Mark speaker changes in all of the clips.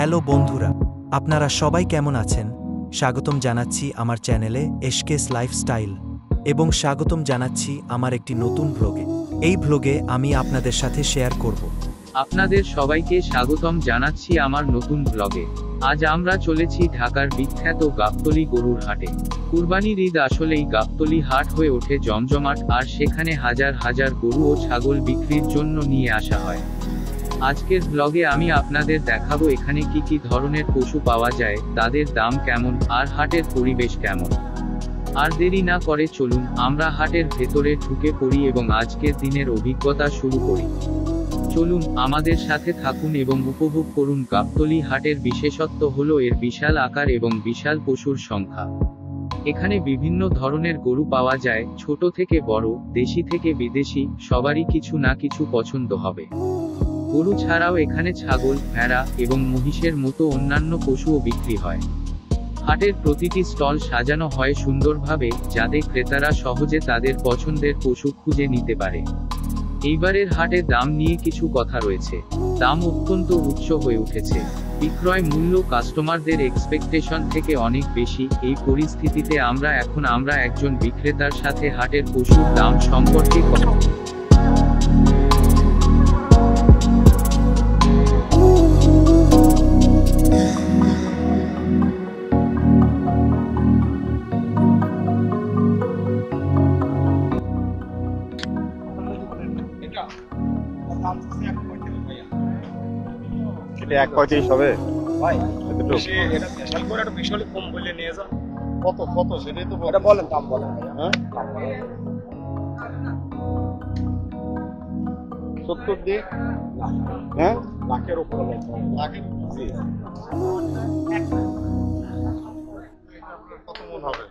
Speaker 1: Hello বন্ধুরা, আপনারা সবাই কেমন আছেন? স্বাগতম জানাচ্ছি আমার চ্যানেলে এসকেস লাইফস্টাইল এবং স্বাগতম জানাচ্ছি আমার একটি নতুন ভ্লগে। এই ভ্লগে আমি আপনাদের সাথে শেয়ার করব।
Speaker 2: আপনাদের সবাইকে স্বাগতম জানাচ্ছি আমার নতুন ব্লগে। আজ আমরা চলেছি ঢাকার বিখ্যাত গাবতলী গরুর হাটে। কুরবানির ঈদ আসলেই গাবতলী হাট হয়ে ওঠে জমজমাট, আর সেখানে হাজার হাজার গরু ও ছাগল বিক্রির জন্য নিয়ে আসা হয়। আজকের ব্লগে আমি আপনাদের দেখাবো এখানে কি কি ধরনের পশু পাওয়া যায়, তাদের দাম কেমন, আর হাটের পরিবেশ কেমন। আর দেরি না করে চলুন আমরা হাটের ভেতরে ঢুকে পড়ি এবং আজকের দিনের অভিজ্ঞতা শুরু করি। চলুন আমাদের সাথে থাকুন এবং উপভোগ করুন। গাবতলী হাটের বিশেষত্ব হলো এর বিশাল আকার এবং বিশাল পশুর সংখ্যা। এখানে বিভিন্ন ধরনের গরু পাওয়া যায়, ছোট থেকে বড়, দেশি থেকে বিদেশি, সবারই কিছু না কিছু পছন্দ হবে। গরু ছাড়াও এখানে ছাগল, ভেড়া এবং মহিষের মতো অন্যান্য পশুও বিক্রি হয়। হাটের প্রতিটি স্টল সাজানো হয় সুন্দরভাবে, যাতে ক্রেতারা সহজে তাদের পছন্দের পশু খুঁজে নিতে পারে। এইবারের হাটে দাম নিয়ে কিছু কথা রয়েছে। দাম অত্যন্ত উচ্চ হয়ে উঠেছে। বিক্রয় মূল্য কাস্টমারদের এক্সপেকটেশন থেকে অনেক বেশি। এই পরিস্থিতিতে আমরা একজন বিক্রেতার সাথে হাটের পশুর দাম সম্পর্কে কথা বলবো।
Speaker 3: এটা 1.35 হবে
Speaker 4: ভাই।
Speaker 3: এতটুকু
Speaker 4: এটা স্পেশাল করে একটু বিশালি কম বলে নিয়ে যান।
Speaker 3: কত কত সেটাই তো
Speaker 4: এটা বলেন, দাম বলেন।
Speaker 3: হ্যাঁ 70 দি হ্যাঁ
Speaker 4: লাখের উপরে
Speaker 3: লাখের জি কত মন হবে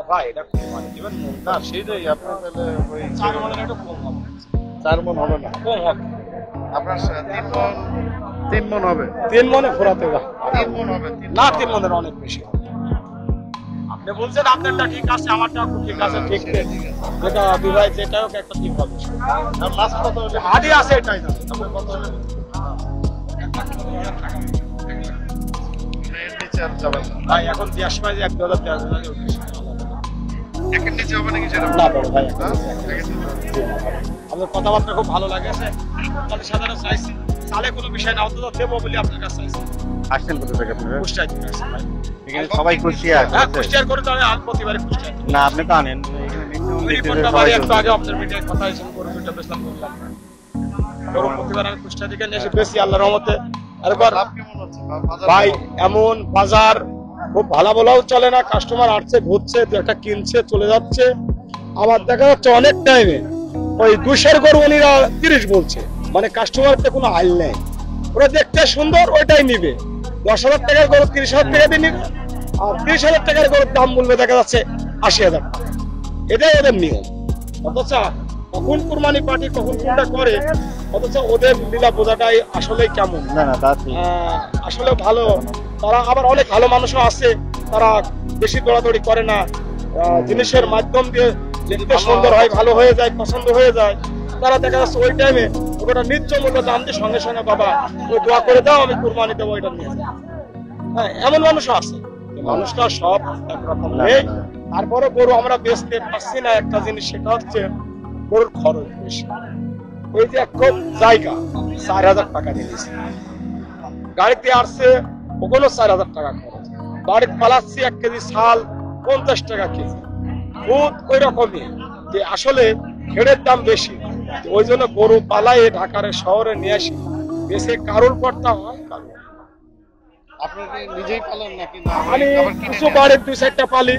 Speaker 4: ভাই, এটা কম মানে দিবেন মন
Speaker 3: না সেটাই আপনার তাহলে ওই
Speaker 4: 4 মনের একটু কম হবে।
Speaker 3: 4 মন হবে না
Speaker 4: কম হবে
Speaker 3: আপনার 3 মন হবে
Speaker 4: 3 মনে ফোরাতে যা
Speaker 3: 3 মন হবে
Speaker 4: না, 3 মনের অনেক বেশি হবে। আপনি বলছেন আপনারটা ঠিক আছে, আমারটা ঠিক আছে, ঠিক যেটা দুই ভাই যেটা হোক একটা ঠিক হবে।
Speaker 3: আর লাস্ট কত হলে
Speaker 4: আদি আছে এটাই না,
Speaker 3: আপনার কত হলে এর নিচে আর যাবেন না
Speaker 4: ভাই এখন 82 মাইজ 1000 দেওয়া উঠেছে।
Speaker 3: একের নিচে হবে নাকি সেটা
Speaker 4: না বড় ভাই, আপনার কথাবার্তা খুব ভালো লাগেছে। তাহলে সাধারণ চাইছি তাহলে কোনো বিষয় না, অন্তত দেবো বলে আপনার কাছে চাইছি।
Speaker 3: আসছেন কোথা থেকে আপনারা
Speaker 4: কুষ্টিয়া থেকে আসছি ভাই।
Speaker 3: এখানে সবাই কুষ্টিয়া
Speaker 4: হ্যাঁ, কুষ্টিয়ার করে তাহলে আমি প্রতিবারে কুষ্টিয়া।
Speaker 3: না আপনি তো আনেন এখানে
Speaker 4: ওই রিপোর্টটা বাড়ি একটু আগে আপনার মিডিয়ায় কথা হয়েছে, গরু দুটো বেচলাম বললাম। গরু প্রতিবার আমি কুষ্টিয়া থেকে নিয়ে এসে বেশি আল্লাহর রহমতে। আরেকবার
Speaker 3: লাভ কেমন হচ্ছে
Speaker 4: ভাই, এমন বাজার খুব ভালো বলাও চলে না। কাস্টমার আসছে, ঘুরছে, একটা কিনছে, চলে যাচ্ছে। আমার দেখা যাচ্ছে অনেক টাইমে ওই 200 গরু উনিরা 30 বলছে, মানে কাস্টমারতে কোনো আইল নেই। ওরা দেখতে সুন্দর, ওইটাই নিবে। 10,000 টাকার গরু 30,000 টাকা দিয়ে নিবে, আর 30,000 টাকার গরুর দাম বলবে দেখা যাচ্ছে 80,000 টাকা। এটাই ওদের নিয়ম। অথচ কখন কুরবানি পার্টি কখন কোনটা করে, অথচ ওদের লীলা বোঝাটাই আসলেই কেমন।
Speaker 3: না না তা ঠিক
Speaker 4: আসলে ভালো। তারা আবার অনেক ভালো মানুষও আছে, তারা বেশি দৌড়াদৌড়ি করে না। জিনিসের মাধ্যম দিয়ে দেখতে সুন্দর হয়, ভালো হয়ে যায়, পছন্দ হয়ে যায়। তারা দেখা যাচ্ছে ওই টাইমে ওটা ন্যায্য মূল্য দাম দিয়ে সঙ্গে সঙ্গে বাবা ওই দোয়া করে দাও, আমি কুরবানি দেবো, এটা নিয়ে যাই। হ্যাঁ, এমন মানুষও আছে। মানুষটা সব একরকম নেই। তারপরে গরু আমরা বেচতে পারছি না একটা জিনিস, সেটা হচ্ছে গরুর খরচ বেশি। ওই যে এক জায়গা 4,000 টাকা দিয়েছে, গাড়িতে আসছে ওখানে 4,000 টাকা খরচ। বাড়িতে পালাচ্ছি 1 কেজি চাল 50 টাকা কেজি। দুধ ওই রকমই, যে আসলে খেড়ের দাম বেশি। ওই জন্য গরু পালাই ঢাকার শহরে নিয়ে আসি, বেশি কারোর পড়তা হয় কারোর।
Speaker 3: আপনারা নিজেই পালন নাকি না
Speaker 4: আমি কিছু বাড়ির 2-4টা পালি,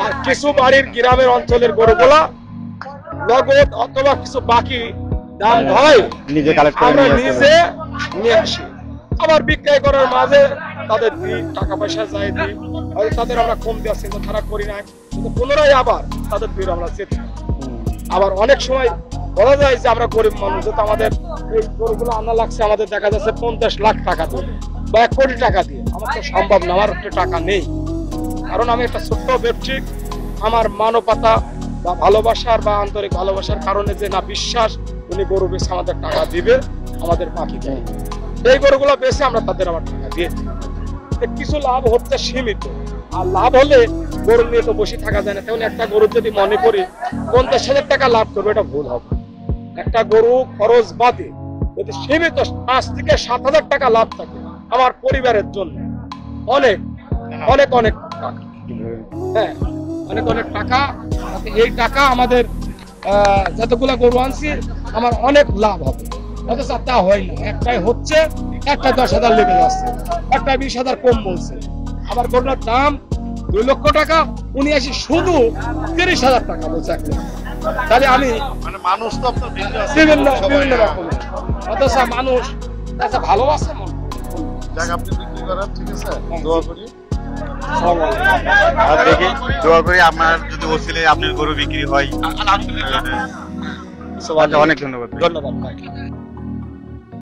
Speaker 4: আর কিছু বাড়ির গ্রামের অঞ্চলের গরুগুলা নগদ অথবা কিছু বাকি দাম হয়
Speaker 3: নিজে কালেক্ট করে
Speaker 4: আমরা
Speaker 3: নিয়ে
Speaker 4: নিজে নিয়ে আসি। আবার বিক্রয় করার মাঝে তাদের দিই, টাকা পয়সা যাই দিই, হয়তো তাদের আমরা কম দেওয়ার চিন্তা ধারা করি না, কিন্তু পুনরায় আবার তাদের দিয়ে আমরা যেতে। আবার অনেক সময় বলা যায় যে আমরা গরিব মানুষ, যেহেতু আমাদের এই গরুগুলো আনা লাগছে, আমাদের দেখা যাচ্ছে 50 লাখ টাকা দিয়ে বা 1 কোটি টাকা দিয়ে। আমার তো সম্ভব না, আমার একটু টাকা নেই, কারণ আমি একটা ছোট্ট ব্যবসায়িক। আমার মানবতা বা ভালোবাসার বা আন্তরিক ভালোবাসার কারণে যে না বিশ্বাস, উনি গরু বেচে আমাদের টাকা দিবে, আমাদের বাকি দেয়। এই গরুগুলো বেশি আমরা তাদের আবার টাকা দিয়ে দিই। কিছু লাভ হচ্ছে সীমিত, আর লাভ হলে গরু নিয়ে তো বসে থাকা যায় না। তেমন একটা গরু যদি মনে করি 50,000 টাকা লাভ করবে, এটা ভুল হবে। একটা গরু খরচ বাদে যদি সীমিত 5 থেকে 7,000 টাকা লাভ থাকে আমার পরিবারের জন্য অনেক অনেক অনেক টাকা। হ্যাঁ, অনেক অনেক টাকা। এই টাকা আমাদের যতগুলা গরু আনছি আমার অনেক লাভ হবে, অথচ তা হয় না। একটাই হচ্ছে, একটা 10,000 লেগে যাচ্ছে, একটা 20,000 কম বলছে। আবার গরুর দাম 2 লক্ষ টাকা, উনি আসি শুধু 30,000 টাকা বলছে একটা। তাহলে আমি
Speaker 3: মানে মানুষ তো আপনার ভিন্ন আছে,
Speaker 4: বিভিন্ন
Speaker 3: সবাই-
Speaker 4: বিভিন্ন রকমের, অথচ মানুষ তাতে ভালোবাসে মন।
Speaker 3: যাক, আপনি বিক্রি করেন, ঠিক আছে, দোয়া করি।
Speaker 5: আর দেখি দোয়া করি আমার যদি ওসিলে আপনার গরু বিক্রি হয়।
Speaker 3: আচ্ছা, অনেক ধন্যবাদ।
Speaker 4: ধন্যবাদ ভাই।